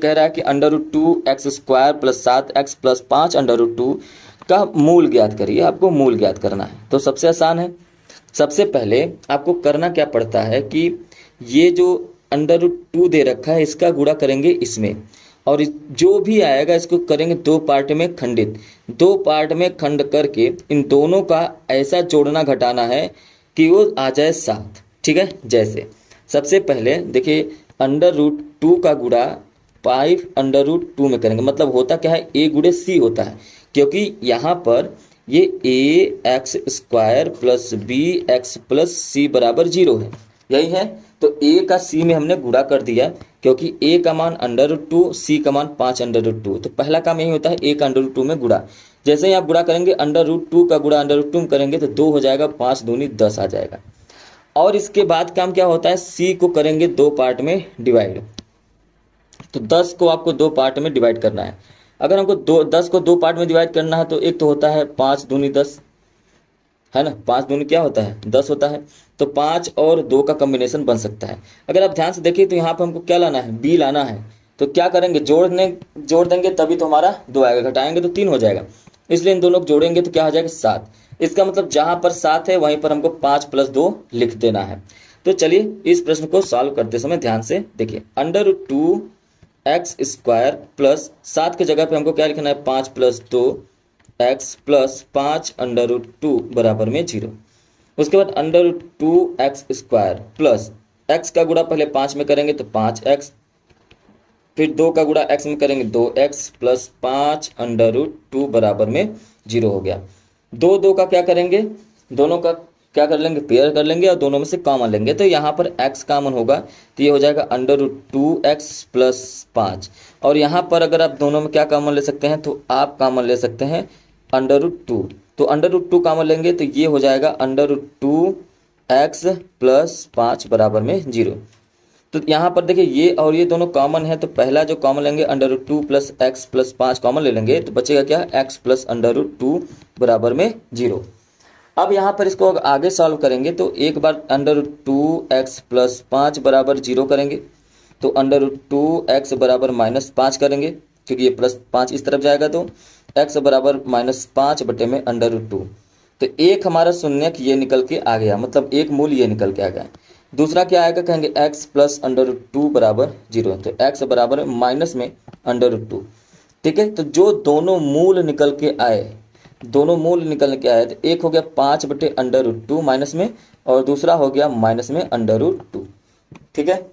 कह रहा है कि √2x² प्लस 7x प्लस 5 √2 का मूल ज्ञात करिए, आपको मूल ज्ञात करना है। तो सबसे आसान है, सबसे पहले आपको करना क्या पड़ता है कि ये जो √2 दे रखा है इसका गुणा करेंगे इसमें, और जो भी आएगा इसको करेंगे दो पार्ट में खंडित, दो पार्ट में खंड करके इन दोनों का ऐसा जोड़ना घटाना है कि वो आ जाए 7। ठीक है, जैसे सबसे पहले देखिए √2 का गुणा 5 √2 में करेंगे, मतलब होता क्या है, a गुणे c होता है, क्योंकि यहाँ पर ये ax² plus bx plus c बराबर 0 है, यही है। तो a का c में हमने गुणा कर दिया, क्योंकि a का मान √2, c का मान 5 √2, तो पहला काम यही होता है a का √2 में गुणा। जैसे ही आप गुणा करेंगे √2 का गुणा √2 में करेंगे तो 2 हो जाएगा, 5 दूनी 10 आ जाएगा। और इसके बाद काम क्या होता है, c को करेंगे दो पार्ट में डिवाइड, तो 10 को आपको दो पार्ट में डिवाइड करना है। अगर हमको 10 को दो पार्ट में डिवाइड करना है तो एक तो होता है 5 दूनी 10, है ना, 5 दूनी क्या होता है 10 होता है, तो 5 और 2 का कॉम्बिनेशन बन सकता है। अगर आप ध्यान से देखिए तो यहाँ पर हमको क्या लाना है, b लाना है, तो क्या करेंगे, जोड़ देंगे तभी तो हमारा 2 आएगा, घटाएंगे तो 3 हो जाएगा, इसलिए इन दोनों को जोड़ेंगे तो क्या हो जाएगा 7। इसका मतलब जहां पर 7 है वहीं पर हमको 5 + 2 लिख देना है। तो चलिए इस प्रश्न को सॉल्व करते समय ध्यान से देखिए, √2x² प्लस 7 की जगह पे हमको क्या लिखना है, 5 + 2x प्लस 5 √2 बराबर में 0। उसके बाद √2x² प्लस x का गुणा पहले 5 में करेंगे तो 5x, फिर 2 का गुणा x में करेंगे 2x प्लस 5 √2 बराबर में 0 हो गया। 2 का क्या करेंगे, दोनों का क्या कर लेंगे, पेयर कर लेंगे और दोनों में से कॉमन लेंगे, तो यहाँ पर x कॉमन होगा तो ये हो जाएगा √2x प्लस 5, और यहाँ पर अगर आप दोनों में क्या कॉमन ले सकते हैं तो आप कॉमन ले सकते हैं √2, तो √2 कॉमन लेंगे तो ये हो जाएगा √2x प्लस 5 बराबर में 0। तो यहाँ पर देखिए ये और ये दोनों कॉमन है, तो पहला जो कॉमन लेंगे √2 प्लस x प्लस 5 कॉमन ले लेंगे, तो बचेगा क्या, x प्लस √2 बराबर में 0। अब यहाँ पर इसको आगे सॉल्व करेंगे तो एक बार √2x प्लस 5 बराबर 0 करेंगे, तो √2x बराबर -5 करेंगे, क्योंकि ये प्लस 5 इस तरफ जाएगा तो x बराबर -5 बटे में √2, तो एक हमारा शून्यक ये निकल के आ गया, मतलब एक मूल ये निकल के आ गया। दूसरा क्या आएगा, कहेंगे x प्लस √2 बराबर 0, तो x बराबर माइनस में √2। ठीक है, तो जो दोनों मूल निकल के आए, दोनों मूल निकल के आए, तो एक हो गया 5 बटे √2 माइनस में, और दूसरा हो गया माइनस में √2। ठीक है,